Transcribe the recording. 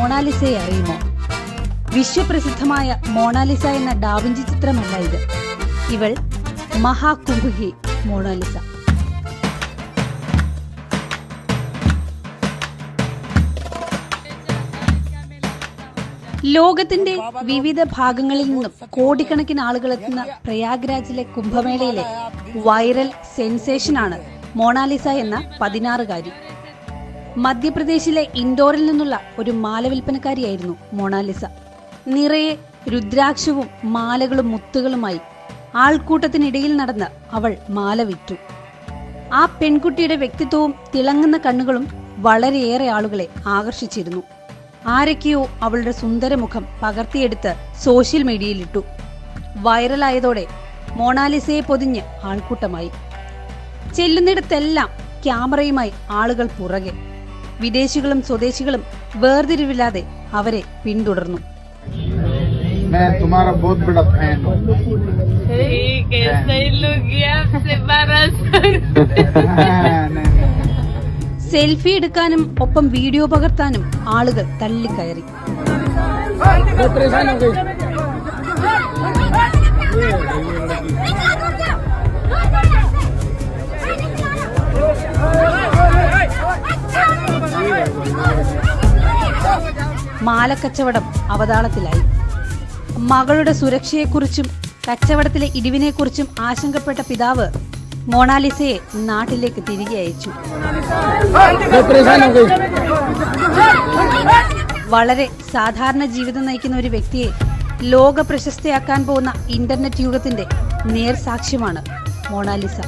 മോണാലിസയെ അറിയുമോ? വിശ്വപ്രസിദ്ധമായ മോണാലിസ എന്ന ഡാവിഞ്ചി ചിത്രമല്ല ഇത്. ഇവൾ മഹാകുംഭുകി മോണാലിസ. ലോകത്തിന്റെ വിവിധ ഭാഗങ്ങളിൽ നിന്നും കോടിക്കണക്കിന് ആളുകൾ എത്തുന്ന പ്രയാഗ്രാജിലെ കുംഭമേളയിലെ വൈറൽ സെൻസേഷനാണ് മോണാലിസ എന്ന 16-കാരി. മധ്യപ്രദേശിലെ ഇൻഡോറിൽ നിന്നുള്ള ഒരു മാല വിൽപ്പനക്കാരിയായിരുന്നു മോണാലിസ. നിറയെ രുദ്രാക്ഷവും മാലകളും മുത്തുകളുമായി ആൾക്കൂട്ടത്തിനിടയിൽ നടന്ന് അവൾ മാല വിറ്റു. ആ പെൺകുട്ടിയുടെ വ്യക്തിത്വവും തിളങ്ങുന്ന കണ്ണുകളും വളരെയേറെ ആളുകളെ ആകർഷിച്ചിരുന്നു. ആരൊക്കെയോ അവളുടെ സുന്ദരമുഖം പകർത്തിയെടുത്ത് സോഷ്യൽ മീഡിയയിലിട്ടു. വൈറലായതോടെ മോണാലിസയെ പൊതിഞ്ഞ് ആൾക്കൂട്ടമായി. ചെല്ലുന്നിടത്തെല്ലാം ക്യാമറയുമായി ആളുകൾ പുറകെ. വിദേശികളും സ്വദേശികളും വേർതിരിവില്ലാതെ അവരെ പിന്തുടർന്നു. സെൽഫി എടുക്കാനും ഒപ്പം വീഡിയോ പകർത്താനും ആളുകൾ തള്ളിക്കയറി. മാലക്കച്ചവടം അവതാളത്തിലായി. മകളുടെ സുരക്ഷയെക്കുറിച്ചും കച്ചവടത്തിലെ ഇടിവിനെക്കുറിച്ചും ആശങ്കപ്പെട്ട പിതാവ് മോണാലിസയെ നാട്ടിലേക്ക് തിരികെ അയച്ചു. വളരെ സാധാരണ ജീവിതം നയിക്കുന്ന ഒരു വ്യക്തിയെ ലോക പ്രശസ്തയാക്കാൻ പോകുന്ന ഇന്റർനെറ്റ് യുഗത്തിന്റെ നേർസാക്ഷ്യമാണ് മോണാലിസ.